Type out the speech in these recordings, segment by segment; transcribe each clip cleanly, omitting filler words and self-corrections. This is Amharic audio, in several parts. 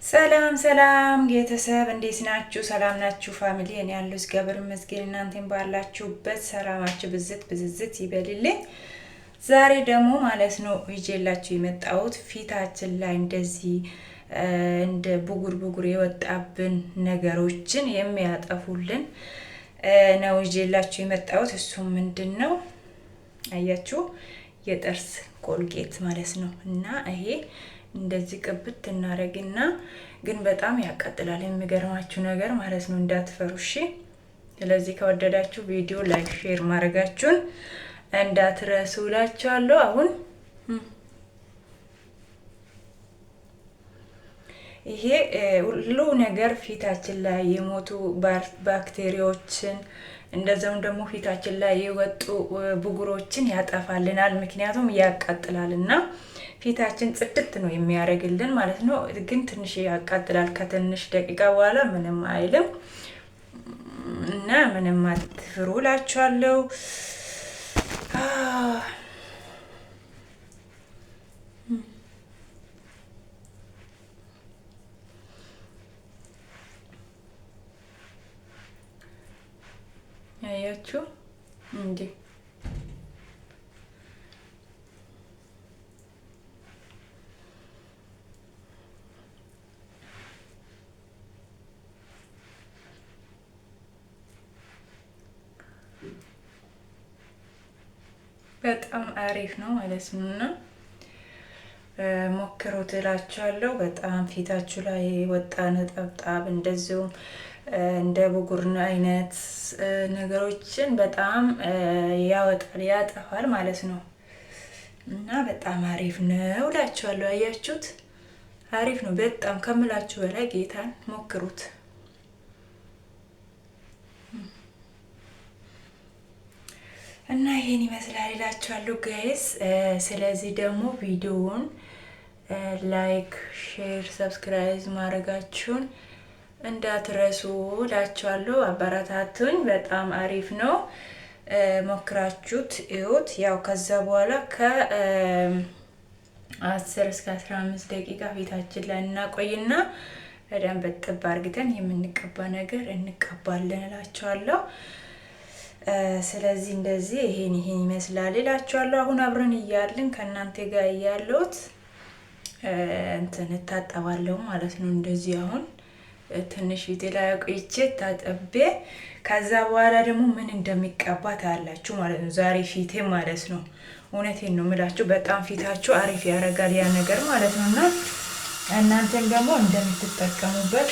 ሰላም ሰላም ቤተሰብ እንዴት ናችሁ? ሰላም ናችሁ? ፋሚሊ እኔ ያለው እግዚአብሔር ይመስገን። እናንተም ባላችሁበት ሰላማችሁ ብዝት ብዝዝት ይበልልኝ። ዛሬ ደግሞ ማለት ነው ይዤላችሁ የመጣሁት ፊታችን ላይ እንደዚህ እንደ ብጉር የወጣብን ነገሮችን የሚያጠፉልን ነው ይዤላችሁ የመጣሁት። እሱ ምንድነው አያችሁ? የጥርስ ኮልጌት ማለት ነው። እና ይሄ እንደዚህ ቅብት እናረግና ግን በጣም ያቃጥላል። የሚገርማችሁ ነገር ማለት ነው እንዳትፈሩ እሺ። ስለዚህ ከወደዳችሁ ቪዲዮ ላይክ፣ ሼር ማድረጋችሁን እንዳትረሱ እላችኋለሁ። አሁን ይሄ ሁሉ ነገር ፊታችን ላይ የሞቱ ባክቴሪያዎችን እንደዛውም ደግሞ ፊታችን ላይ የወጡ ብጉሮችን ያጠፋልናል። ምክንያቱም ያቃጥላልና ፊታችን ጽድት ነው የሚያደርግልን ማለት ነው። ግን ትንሽ ያቃጥላል። ከትንሽ ደቂቃ በኋላ ምንም አይልም እና ምንም አትፍሩ እላችኋለሁ። አያችሁ እንዴ በጣም አሪፍ ነው ማለት ነው። እና ሞክሩት እላችኋለሁ። በጣም ፊታችሁ ላይ ወጣ ነጠብጣብ እንደዚሁም እንደ ብጉር አይነት ነገሮችን በጣም ያወጣል ያጠፋል ማለት ነው። እና በጣም አሪፍ ነው እላችኋለሁ። አያችሁት? አሪፍ ነው በጣም ከምላችሁ በላይ ጌታን ሞክሩት። እና ይሄን ይመስላል እላችኋለሁ ጋይስ። ስለዚህ ደግሞ ቪዲዮውን ላይክ፣ ሼር፣ ሰብስክራይብ ማድረጋችሁን እንዳትረሱ እላችኋለሁ። አበረታቱኝ። በጣም አሪፍ ነው። ሞክራችሁት እዩት። ያው ከዛ በኋላ ከ10 እስከ 15 ደቂቃ ፊታችን ላይ እናቆይና በደንብ ጥብ አርግተን የምንቀባ ነገር እንቀባለን እላችኋለሁ። ስለዚህ እንደዚህ ይሄን ይመስላል እላችኋለሁ። አሁን አብረን እያልን ከእናንተ ጋር እያለሁት እንትን እታጠባለሁ ማለት ነው። እንደዚህ አሁን ትንሽ ፊቴ ላይ ቆይቼ ታጠቤ ከዛ በኋላ ደግሞ ምን እንደሚቀባ ታያላችሁ ማለት ነው። ዛሬ ፊቴ ማለት ነው እውነቴን ነው የምላችሁ በጣም ፊታችሁ አሪፍ ያደርጋል ያ ነገር ማለት ነው። እና እናንተም ደግሞ እንደምትጠቀሙበት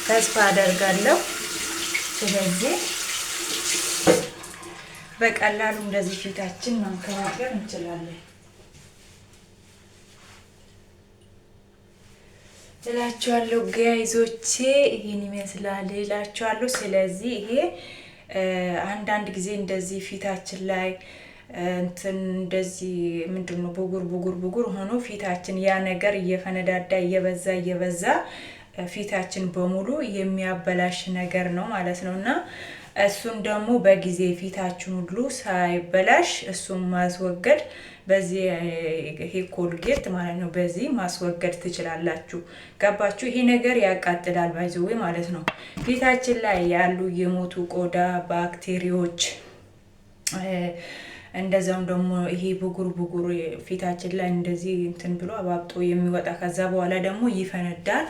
ተስፋ አደርጋለሁ። ስለዚህ በቀላሉ እንደዚህ ፊታችን ማንከባከብ እንችላለን እላችኋለሁ ጋይዞቼ። ይሄን ይመስላል እላችኋለሁ። ስለዚህ ይሄ አንዳንድ ጊዜ እንደዚህ ፊታችን ላይ እንትን እንደዚህ ምንድነው ብጉር ሆኖ ፊታችን ያ ነገር እየፈነዳዳ እየበዛ ፊታችን በሙሉ የሚያበላሽ ነገር ነው ማለት ነው። እና እሱን ደግሞ በጊዜ ፊታችን ሁሉ ሳይበላሽ እሱን ማስወገድ በዚህ ይሄ ኮልጌት ማለት ነው በዚህ ማስወገድ ትችላላችሁ። ገባችሁ? ይሄ ነገር ያቃጥላል ባይዘው ማለት ነው። ፊታችን ላይ ያሉ የሞቱ ቆዳ ባክቴሪያዎች እንደዛውም ደግሞ ይሄ ብጉር ፊታችን ላይ እንደዚህ እንትን ብሎ አባብጦ የሚወጣ ከዛ በኋላ ደግሞ ይፈነዳል።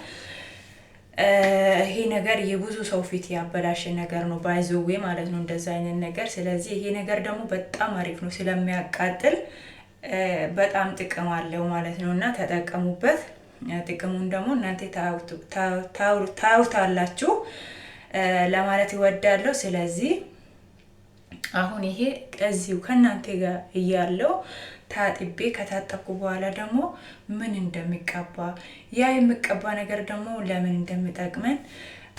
ይሄ ነገር የብዙ ሰው ፊት ያበላሽ ነገር ነው ባይዘዌ ማለት ነው እንደዛ አይነት ነገር። ስለዚህ ይሄ ነገር ደግሞ በጣም አሪፍ ነው ስለሚያቃጥል በጣም ጥቅም አለው ማለት ነው። እና ተጠቀሙበት። ጥቅሙን ደግሞ እናንተ ታውታላችሁ ለማለት ይወዳለሁ። ስለዚህ አሁን ይሄ እዚሁ ከእናንተ ጋር እያለው ታጥቤ ከታጠብኩ በኋላ ደግሞ ምን እንደሚቀባ ያ የሚቀባ ነገር ደግሞ ለምን እንደሚጠቅመን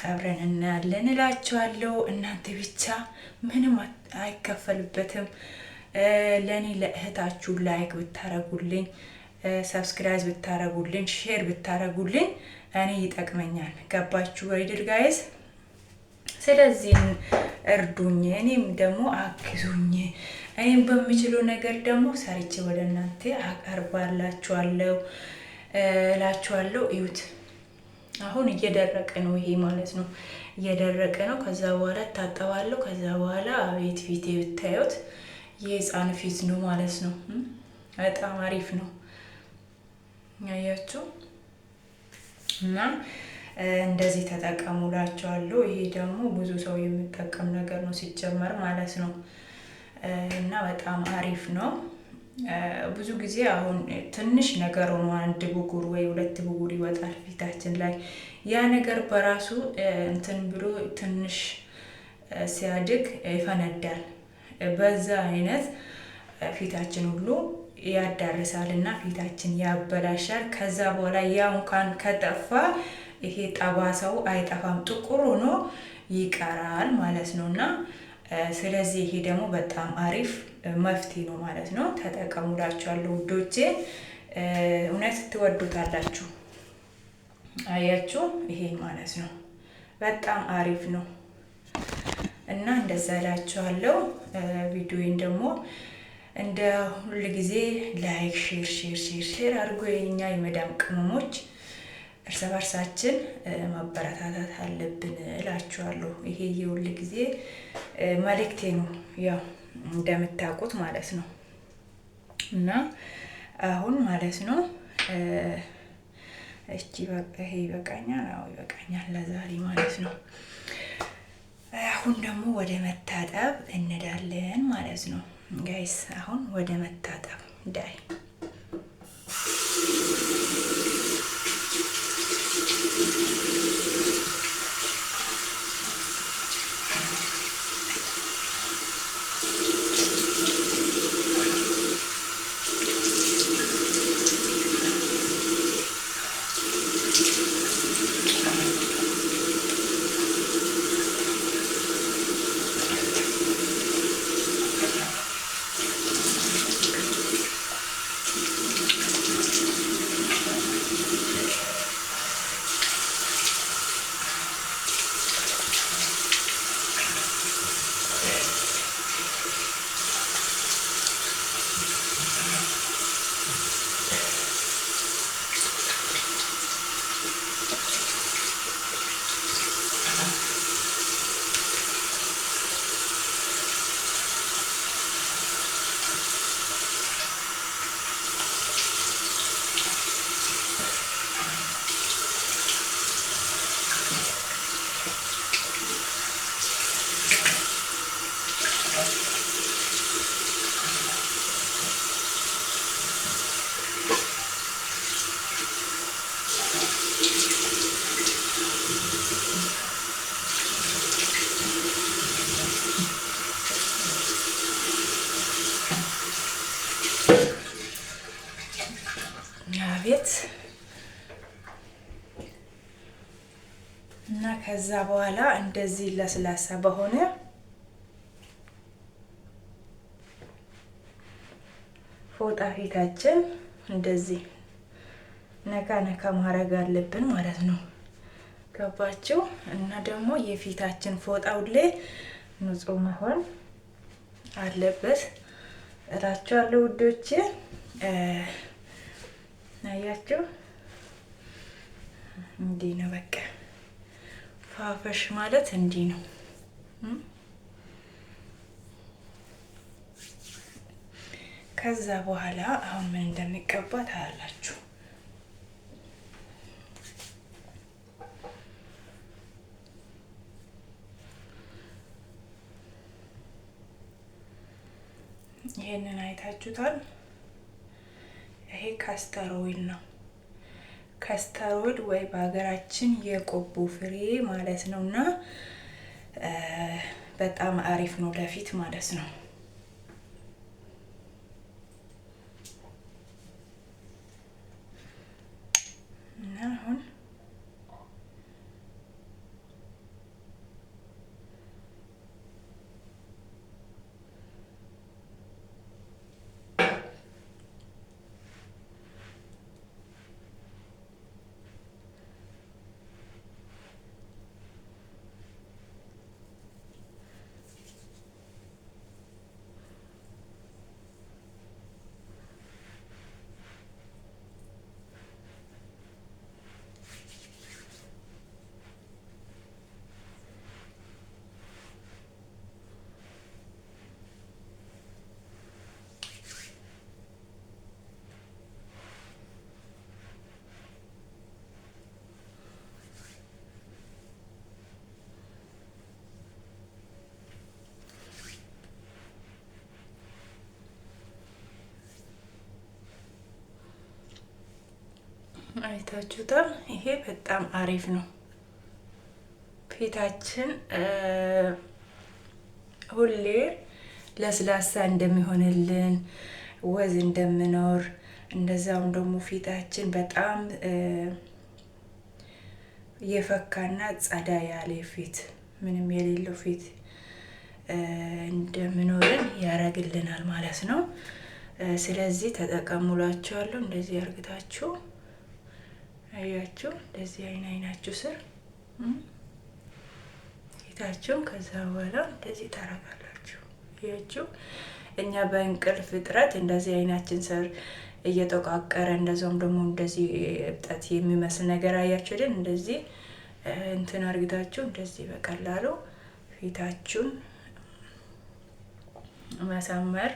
አብረን እናያለን እላችኋለሁ። እናንተ ብቻ ምንም አይከፈልበትም። ለኔ ለእህታችሁ ላይክ ብታረጉልኝ፣ ሰብስክራይብ ብታረጉልኝ፣ ሼር ብታረጉልኝ እኔ ይጠቅመኛል። ገባችሁ አይደል ጋይስ? ስለዚህ እርዱኝ፣ እኔም ደግሞ አግዙኝ። እኔም በሚችለው ነገር ደግሞ ሰርቼ ወደ እናንተ አቀርባላችኋለሁ። እላችኋለሁ። እዩት። አሁን እየደረቀ ነው ይሄ ማለት ነው። እየደረቀ ነው። ከዛ በኋላ ታጠባለሁ። ከዛ በኋላ አቤት ፊቴ ብታዩት የህፃን ፊት ነው ማለት ነው። በጣም አሪፍ ነው ያያችሁ። እና እንደዚህ ተጠቀሙላችኋለሁ። ይሄ ደግሞ ብዙ ሰው የሚጠቀም ነገር ነው ሲጀመር ማለት ነው። እና በጣም አሪፍ ነው። ብዙ ጊዜ አሁን ትንሽ ነገር ሆኖ አንድ ብጉር ወይ ሁለት ብጉር ይወጣል ፊታችን ላይ። ያ ነገር በራሱ እንትን ብሎ ትንሽ ሲያድግ ይፈነዳል። በዛ አይነት ፊታችን ሁሉ ያዳርሳል እና ፊታችን ያበላሻል። ከዛ በኋላ ያው እንኳን ከጠፋ ይሄ ጠባሳው አይጠፋም፣ ጥቁር ሆኖ ይቀራል ማለት ነው። እና ስለዚህ ይሄ ደግሞ በጣም አሪፍ መፍትሄ ነው ማለት ነው። ተጠቀሙላችኋለሁ ውዶቼ፣ እውነት ትወዱታላችሁ። አያችሁ ይሄ ማለት ነው በጣም አሪፍ ነው። እና እንደዛ እላችኋለሁ። ቪዲዮዬን ደግሞ እንደ ሁል ጊዜ ላይክ ሼር አድርጎ የኛ የመዳም ቅመሞች እርስ በርሳችን ማበረታታት አለብን እላችኋለሁ። ይሄ የሁል ጊዜ መልእክቴ ነው፣ ያው እንደምታውቁት ማለት ነው። እና አሁን ማለት ነው ይሄ ይበቃኛል። አዎ ይበቃኛል ለዛሬ ማለት ነው። አሁን ደግሞ ወደ መታጠብ እንሄዳለን ማለት ነው ጋይስ። አሁን ወደ መታጠብ ዳይ ቤት እና ከዛ በኋላ እንደዚህ ለስላሳ በሆነ ፎጣ ፊታችን እንደዚህ ነካ ነካ ማድረግ አለብን ማለት ነው። ገባችሁ? እና ደግሞ የፊታችን ፎጣ ሁሌ ንጹህ መሆን አለበት እላችኋለሁ ውዶቼ። አያችሁ እንዲህ ነው በቃ ፋፈሽ ማለት እንዲህ ነው። ከዛ በኋላ አሁን ምን እንደሚቀባ ታያላችሁ። ይሄንን አይታችሁታል። ይሄ ካስተር ኦይል ነው። ካስተር ኦይል ወይ በሀገራችን የቆቦ ፍሬ ማለት ነውና በጣም አሪፍ ነው ለፊት ማለት ነው። እና አሁን አይታችሁታል። ይሄ በጣም አሪፍ ነው። ፊታችን ሁሌ ለስላሳ እንደሚሆንልን ወዝ እንደምኖር እንደዛውም ደግሞ ፊታችን በጣም የፈካና ጸዳ ያለ ፊት ምንም የሌለው ፊት እንደምኖርን ያረግልናል ማለት ነው። ስለዚህ ተጠቀሙላችኋለሁ። እንደዚህ አርግታችሁ አያችሁ፣ እንደዚህ አይናችሁ ስር ፊታችሁን ከዛ በኋላ እንደዚህ ታረጋላችሁ። አያችሁ፣ እኛ በእንቅልፍ እጥረት እንደዚህ አይናችን ስር እየተቋቀረ እንደዛውም ደግሞ እንደዚህ እብጠት የሚመስል ነገር አያችሁ አይደል? እንደዚህ እንትን አርግታችሁ እንደዚህ በቀላሉ ፊታችሁን ማሳመር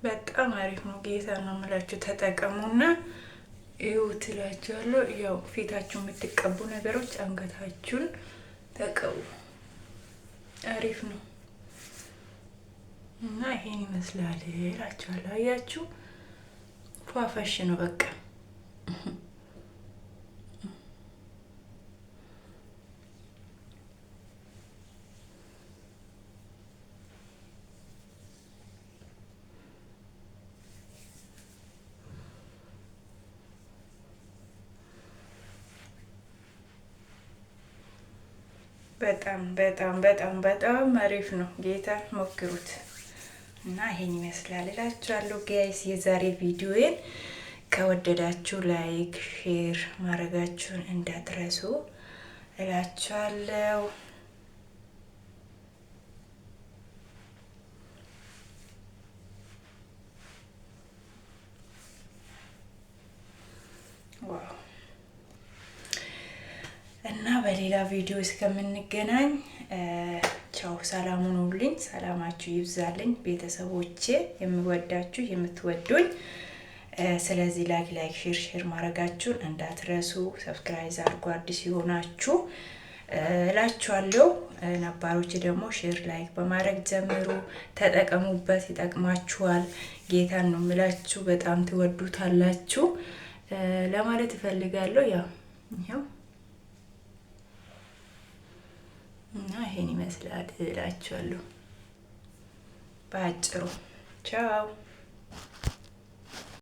በጣም አሪፍ ነው። ጌታ ነው የምላችሁ፣ ተጠቀሙና ይሁት እላችኋለሁ። ያው ፊታችሁ የምትቀቡ ነገሮች አንገታችሁን ተቀቡ፣ አሪፍ ነው እና ይሄን ይመስላል እላችኋለሁ። አያችሁ፣ ፏፈሽ ነው በቃ። በጣም በጣም በጣም በጣም አሪፍ ነው። ጌታ ሞክሩት እና ይሄን ይመስላል እላችኋለሁ ጋይስ። የዛሬ ቪዲዮዬን ከወደዳችሁ ላይክ፣ ሼር ማድረጋችሁን እንዳትረሱ እላችኋለሁ። ዋው እና በሌላ ቪዲዮ እስከምንገናኝ ቻው፣ ሰላም ሁኑልኝ። ሰላማችሁ ይብዛልኝ ቤተሰቦቼ፣ የምወዳችሁ የምትወዱኝ። ስለዚህ ላይክ ሼር ማድረጋችሁን እንዳትረሱ። ሰብስክራይብ አድርጉ አዲስ የሆናችሁ እላችኋለሁ። ነባሮች ደግሞ ሼር ላይክ በማድረግ ጀምሩ፣ ተጠቀሙበት፣ ይጠቅማችኋል። ጌታን ነው የምላችሁ፣ በጣም ትወዱታላችሁ ለማለት እፈልጋለሁ። ያው ይሄው እና ይሄን ይመስላል እላችኋለሁ ባጭሩ። ቻው።